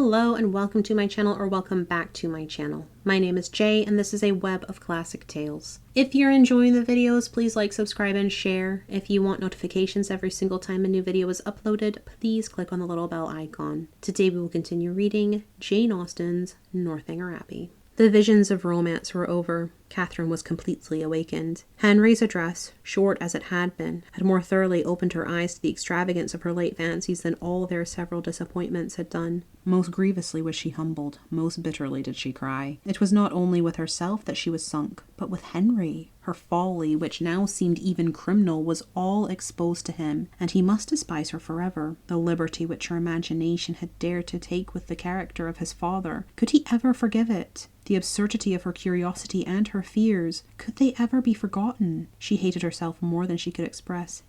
Hello and welcome to my channel, or welcome back to my channel. My name is Jay and this is a web of classic tales. If you're enjoying the videos, please like, subscribe, and share. If you want notifications every single time a new video is uploaded, please click on the little bell icon. Today we will continue reading Jane Austen's Northanger Abbey. The visions of romance were over. Catherine was completely awakened. Henry's address, short as it had been, had more thoroughly opened her eyes to the extravagance of her late fancies than all their several disappointments had done. Most grievously was she humbled, most bitterly did she cry. It was not only with herself that she was sunk, but with Henry. Her folly, which now seemed even criminal, was all exposed to him, and he must despise her forever. The liberty which her imagination had dared to take with the character of his father, could he ever forgive it? The absurdity of her curiosity and her fears, could they ever be forgotten? She hated herself more than she could express.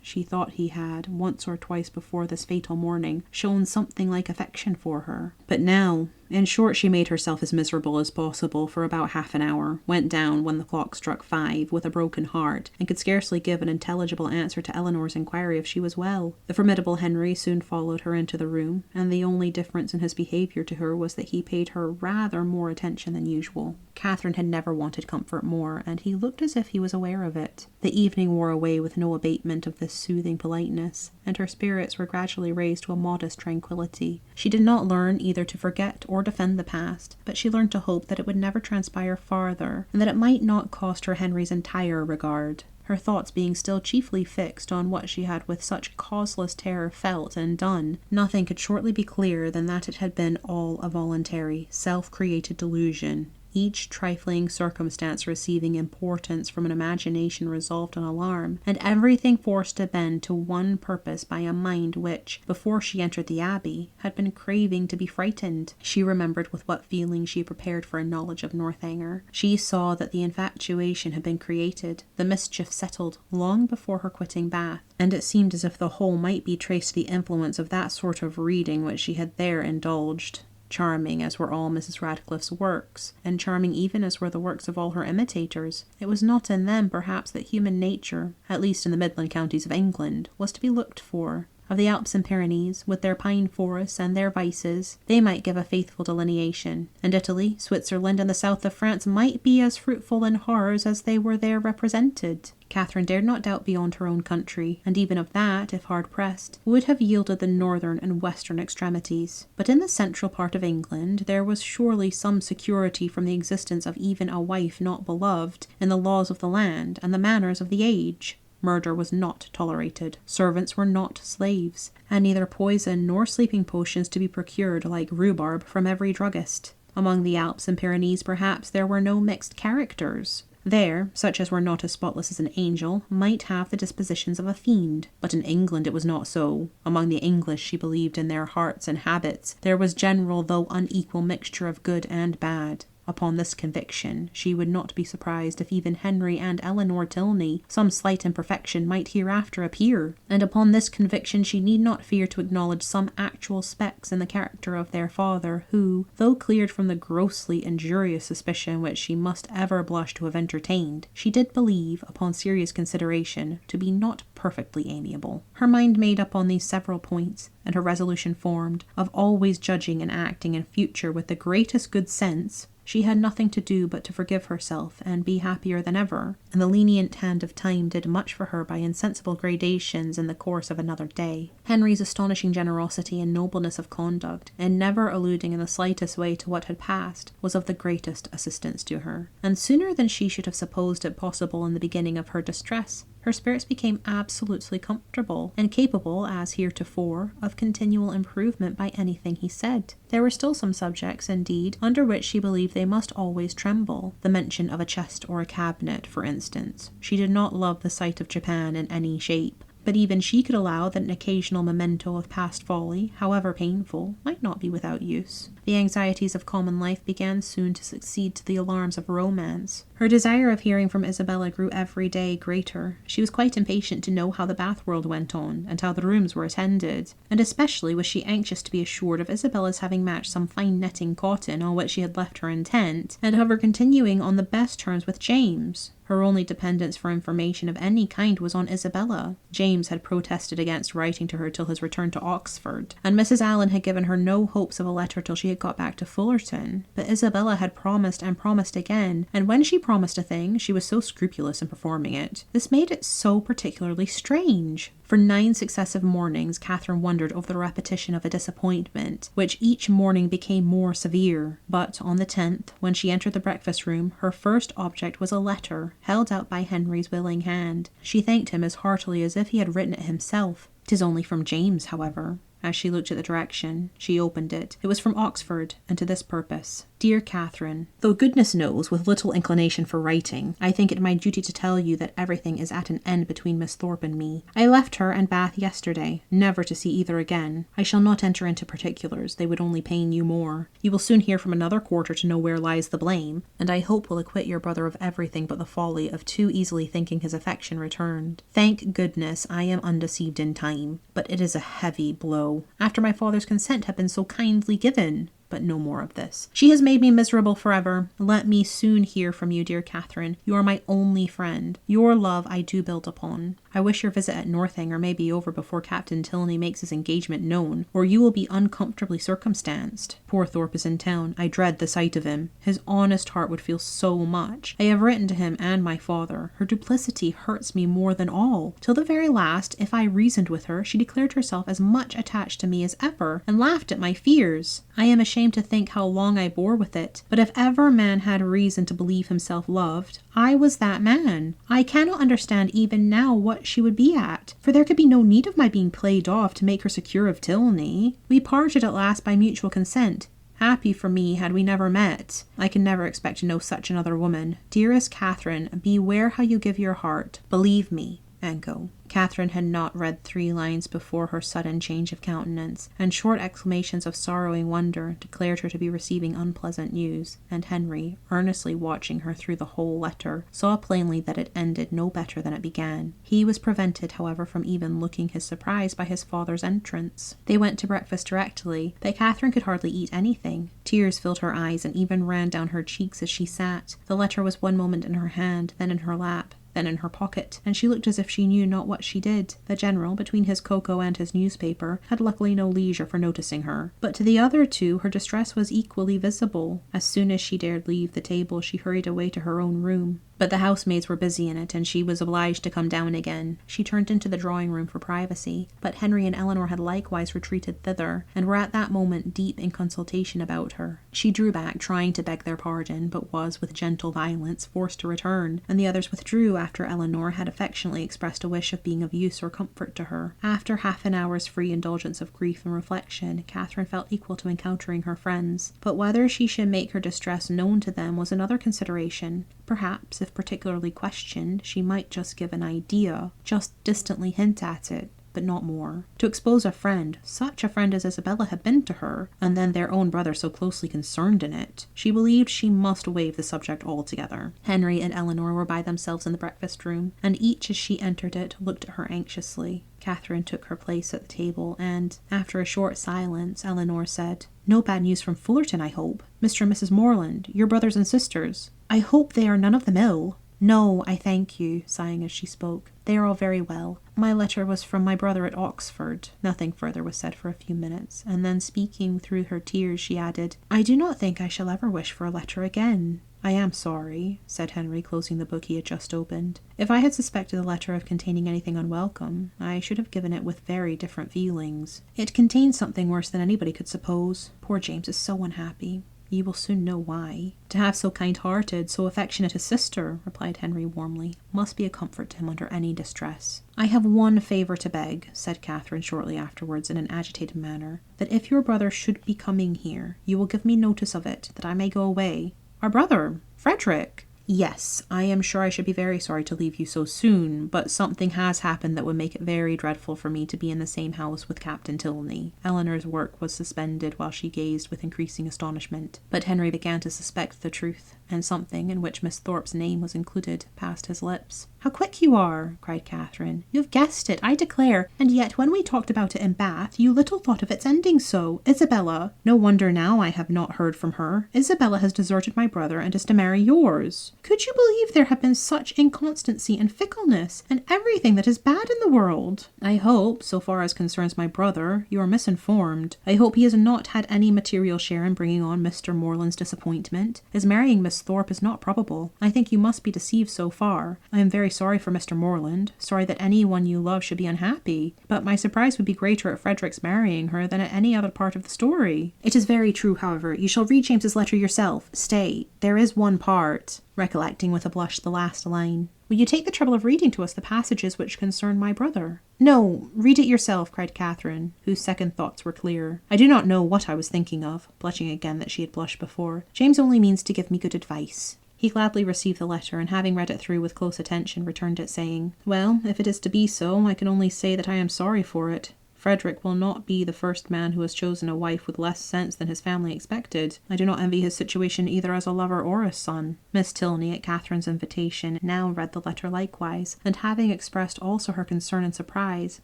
She thought he had, once or twice before this fatal morning, shown something like affection for her. But now, in short, she made herself as miserable as possible for about half an hour, went down when the clock struck 5 with a broken heart, and could scarcely give an intelligible answer to Eleanor's inquiry if she was well. The formidable Henry soon followed her into the room, and the only difference in his behaviour to her was that he paid her rather more attention than usual. Catherine had never wanted comfort more, and he looked as if he was aware of it. The evening wore away with no abatement of this soothing politeness, and her spirits were gradually raised to a modest tranquillity. She did not learn either to forget or defend the past, but she learned to hope that it would never transpire farther, and that it might not cost her Henry's entire regard. Her thoughts being still chiefly fixed on what she had with such causeless terror felt and done, nothing could shortly be clearer than that it had been all a voluntary, self-created delusion, each trifling circumstance receiving importance from an imagination resolved on alarm, and everything forced to bend to one purpose by a mind which, before she entered the Abbey, had been craving to be frightened. She remembered with what feeling she prepared for a knowledge of Northanger. She saw that the infatuation had been created, the mischief settled, long before her quitting Bath, and it seemed as if the whole might be traced to the influence of that sort of reading which she had there indulged. Charming as were all Mrs. Radcliffe's works, and charming even as were the works of all her imitators, it was not in them perhaps that human nature, at least in the Midland counties of England, was to be looked for. Of the Alps and Pyrenees, with their pine forests and their vices, they might give a faithful delineation, and Italy, Switzerland, and the south of France might be as fruitful in horrors as they were there represented. Catherine dared not doubt beyond her own country, and even of that, if hard pressed, would have yielded the northern and western extremities. But in the central part of England there was surely some security from the existence of even a wife not beloved in the laws of the land and the manners of the age. Murder was not tolerated, servants were not slaves, and neither poison nor sleeping potions to be procured like rhubarb from every druggist. Among the Alps and Pyrenees perhaps there were no mixed characters. There, such as were not as spotless as an angel might have the dispositions of a fiend, but in England it was not so. Among the English, she believed in their hearts and habits, there was general though unequal mixture of good and bad. Upon this conviction, she would not be surprised if even Henry and Eleanor Tilney, some slight imperfection, might hereafter appear, and upon this conviction she need not fear to acknowledge some actual specks in the character of their father, who, though cleared from the grossly injurious suspicion which she must ever blush to have entertained, she did believe, upon serious consideration, to be not perfectly amiable. Her mind made up on these several points, and her resolution formed, of always judging and acting in future with the greatest good sense, she had nothing to do but to forgive herself and be happier than ever, and the lenient hand of time did much for her by insensible gradations in the course of another day. Henry's astonishing generosity and nobleness of conduct, and never alluding in the slightest way to what had passed, was of the greatest assistance to her, and sooner than she should have supposed it possible in the beginning of her distress, her spirits became absolutely comfortable, and capable, as heretofore, of continual improvement by anything he said. There were still some subjects, indeed, under which she believed they must always tremble. The mention of a chest or a cabinet, for instance. She did not love the sight of Japan in any shape, but even she could allow that an occasional memento of past folly, however painful, might not be without use. The anxieties of common life began soon to succeed to the alarms of romance. Her desire of hearing from Isabella grew every day greater. She was quite impatient to know how the Bath world went on, and how the rooms were attended, and especially was she anxious to be assured of Isabella's having matched some fine netting cotton on which she had left her intent, and of her continuing on the best terms with James. Her only dependence for information of any kind was on Isabella. James had protested against writing to her till his return to Oxford, and Mrs. Allen had given her no hopes of a letter till she had got back to Fullerton. But Isabella had promised and promised again, and when she promised a thing, she was so scrupulous in performing it. This made it so particularly strange. For 9 successive mornings, Catherine wondered over the repetition of a disappointment, which each morning became more severe. But on the 10th, when she entered the breakfast room, her first object was a letter, held out by Henry's willing hand. She thanked him as heartily as if he had written it himself. "'Tis only from James, however." As she looked at the direction, she opened it. It was from Oxford, and to this purpose. Dear Catherine, though goodness knows, with little inclination for writing, I think it my duty to tell you that everything is at an end between Miss Thorpe and me. I left her and Bath yesterday, never to see either again. I shall not enter into particulars, they would only pain you more. You will soon hear from another quarter to know where lies the blame, and I hope will acquit your brother of everything but the folly of too easily thinking his affection returned. Thank goodness I am undeceived in time, but it is a heavy blow, after my father's consent had been so kindly given. But no more of this. She has made me miserable forever. Let me soon hear from you, dear Catherine. You are my only friend. Your love I do build upon. I wish your visit at Northanger may be over before Captain Tilney makes his engagement known, or you will be uncomfortably circumstanced. Poor Thorpe is in town. I dread the sight of him. His honest heart would feel so much. I have written to him and my father. Her duplicity hurts me more than all. Till the very last, if I reasoned with her, she declared herself as much attached to me as ever, and laughed at my fears. I am ashamed to think how long I bore with it, but if ever man had reason to believe himself loved, I was that man. I cannot understand even now what she would be at, for there could be no need of my being played off to make her secure of Tilney. We parted at last by mutual consent. Happy for me had we never met. I can never expect to know such another woman. Dearest Catherine, beware how you give your heart. Believe me, and go. Catherine had not read 3 lines before her sudden change of countenance, and short exclamations of sorrowing wonder declared her to be receiving unpleasant news, and Henry, earnestly watching her through the whole letter, saw plainly that it ended no better than it began. He was prevented, however, from even looking his surprise by his father's entrance. They went to breakfast directly, but Catherine could hardly eat anything. Tears filled her eyes and even ran down her cheeks as she sat. The letter was one moment in her hand, then in her lap, then in her pocket, and she looked as if she knew not what she did. The general, between his cocoa and his newspaper, had luckily no leisure for noticing her, but to the other two her distress was equally visible. As soon as she dared leave the table, she hurried away to her own room. But the housemaids were busy in it, and she was obliged to come down again. She turned into the drawing-room for privacy, but Henry and Eleanor had likewise retreated thither, and were at that moment deep in consultation about her. She drew back, trying to beg their pardon, but was, with gentle violence, forced to return, and the others withdrew after Eleanor had affectionately expressed a wish of being of use or comfort to her. After half an hour's free indulgence of grief and reflection, Catherine felt equal to encountering her friends, but whether she should make her distress known to them was another consideration. Perhaps, if particularly questioned, she might just give an idea, just distantly hint at it, but not more. To expose a friend, such a friend as Isabella had been to her, and then their own brother so closely concerned in it, she believed she must waive the subject altogether. Henry and Eleanor were by themselves in the breakfast room, and each as she entered it looked at her anxiously. Catherine took her place at the table, and, after a short silence, Eleanor said, "No bad news from Fullerton, I hope. Mr. and Mrs. Morland, your brothers and sisters. I hope they are none of them ill." "No, I thank you," sighing as she spoke. "They are all very well. My letter was from my brother at Oxford." Nothing further was said for a few minutes, and then, speaking through her tears, she added, "I do not think I shall ever wish for a letter again." "I am sorry," said Henry, closing the book he had just opened. "If I had suspected the letter of containing anything unwelcome, I should have given it with very different feelings. It contains something worse than anybody could suppose. Poor James is so unhappy. You will soon know why. To have so kind-hearted, so affectionate a sister," replied Henry warmly, "must be a comfort to him under any distress." "I have one favour to beg," said Catherine shortly afterwards in an agitated manner, "that if your brother should be coming here, you will give me notice of it, that I may go away." "Our brother? Frederick?" "Yes, I am sure I should be very sorry to leave you so soon, but something has happened that would make it very dreadful for me to be in the same house with Captain Tilney." Eleanor's work was suspended while she gazed with increasing astonishment, but Henry began to suspect the truth, and something, in which Miss Thorpe's name was included, passed his lips. "How quick you are!" cried Catherine. "You've guessed it, I declare, and yet when we talked about it in Bath, you little thought of its ending so. Isabella! No wonder now I have not heard from her. Isabella has deserted my brother and is to marry yours. Could you believe there have been such inconstancy and fickleness, and everything that is bad in the world? I hope, so far as concerns my brother, you are misinformed. I hope he has not had any material share in bringing on Mr. Morland's disappointment. His marrying Miss Thorpe is not probable. I think you must be deceived so far. I am very sorry for Mr. Morland, sorry that anyone you love should be unhappy, but my surprise would be greater at Frederick's marrying her than at any other part of the story. It is very true, however. You shall read James's letter yourself. Stay, there is one part," recollecting with a blush the last line. "Will you take the trouble of reading to us the passages which concern my brother?" "No, read it yourself," cried Catherine, whose second thoughts were clear. "I do not know what I was thinking of," blushing again that she had blushed before. "James only means to give me good advice." He gladly received the letter, and having read it through with close attention, returned it, saying, "Well, if it is to be so, I can only say that I am sorry for it. Frederick will not be the first man who has chosen a wife with less sense than his family expected. I do not envy his situation either as a lover or a son." Miss Tilney, at Catherine's invitation, now read the letter likewise, and having expressed also her concern and surprise,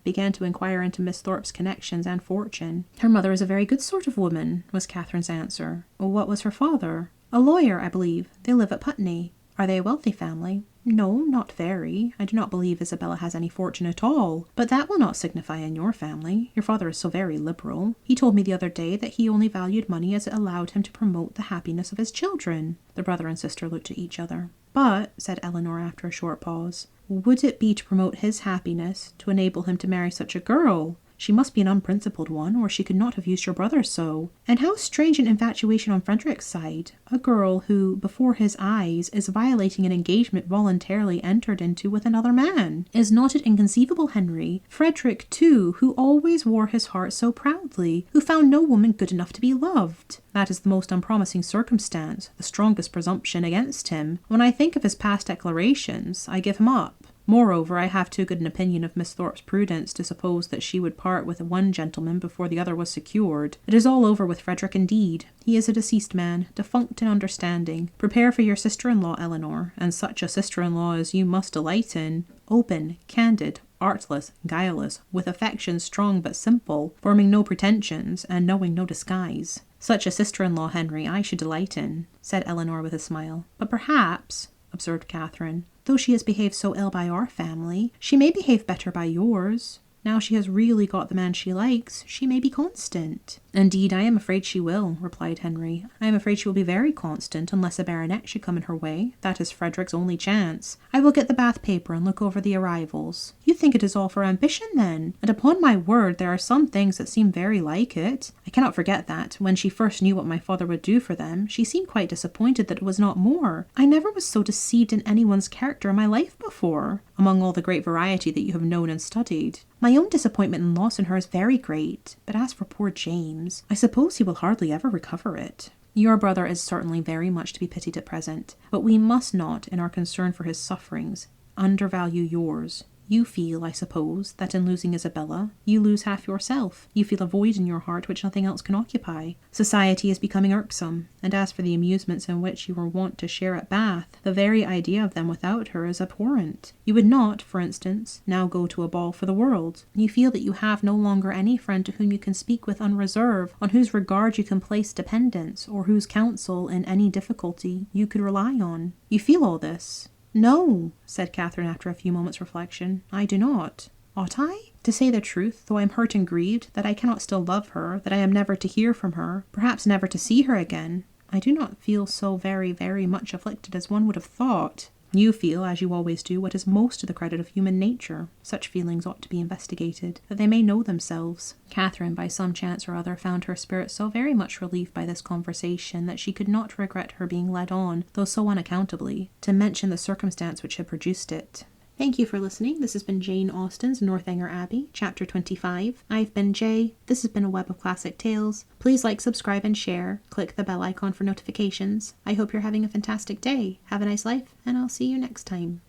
began to inquire into Miss Thorpe's connections and fortune. "Her mother is a very good sort of woman," was Catherine's answer. "What was her father?" "A lawyer, I believe. They live at Putney." "Are they a wealthy family?" "No, not very. I do not believe Isabella has any fortune at all. But that will not signify in your family. Your father is so very liberal. He told me the other day that he only valued money as it allowed him to promote the happiness of his children." The brother and sister looked at each other. "But," said Eleanor after a short pause, "would it be to promote his happiness to enable him to marry such a girl? She must be an unprincipled one, or she could not have used your brother so. And how strange an infatuation on Frederick's side. A girl who, before his eyes, is violating an engagement voluntarily entered into with another man. Is not it inconceivable, Henry? Frederick, too, who always wore his heart so proudly, who found no woman good enough to be loved. That is the most unpromising circumstance, the strongest presumption against him. When I think of his past declarations, I give him up. Moreover, I have too good an opinion of Miss Thorpe's prudence to suppose that she would part with one gentleman before the other was secured. It is all over with Frederick indeed. He is a deceased man, defunct in understanding. Prepare for your sister-in-law, Eleanor, and such a sister-in-law as you must delight in. Open, candid, artless, guileless, with affections strong but simple, forming no pretensions, and knowing no disguise. Such a sister-in-law, Henry, I should delight in," said Eleanor with a smile. "But perhaps," observed Catherine, "though she has behaved so ill by our family, she may behave better by yours. Now she has really got the man she likes, she may be constant." "Indeed, I am afraid she will," replied Henry. "I am afraid she will be very constant, unless a baronet should come in her way. That is Frederick's only chance. I will get the Bath paper and look over the arrivals." "You think it is all for ambition, then? And upon my word, there are some things that seem very like it. I cannot forget that, when she first knew what my father would do for them, she seemed quite disappointed that it was not more. I never was so deceived in anyone's character in my life before, among all the great variety that you have known and studied. My own disappointment and loss in her is very great, but as for poor James, I suppose he will hardly ever recover it. Your brother is certainly very much to be pitied at present, but we must not, in our concern for his sufferings, undervalue yours. You feel, I suppose, that in losing Isabella, you lose half yourself. You feel a void in your heart which nothing else can occupy. Society is becoming irksome, and as for the amusements in which you were wont to share at Bath, the very idea of them without her is abhorrent. You would not, for instance, now go to a ball for the world. You feel that you have no longer any friend to whom you can speak with unreserve, on whose regard you can place dependence, or whose counsel in any difficulty you could rely on. You feel all this." "No," said Catherine after a few moments' reflection, "I do not. Ought I? To say the truth, though I am hurt and grieved, that I cannot still love her, that I am never to hear from her, perhaps never to see her again, I do not feel so very, very much afflicted as one would have thought." "You feel, as you always do, what is most to the credit of human nature. Such feelings ought to be investigated, that they may know themselves." Catherine, by some chance or other, found her spirit so very much relieved by this conversation that she could not regret her being led on, though so unaccountably, to mention the circumstance which had produced it. Thank you for listening. This has been Jane Austen's Northanger Abbey, Chapter 25. I've been Jay. This has been a Web of Classic Tales. Please like, subscribe, and share. Click the bell icon for notifications. I hope you're having a fantastic day. Have a nice life, and I'll see you next time.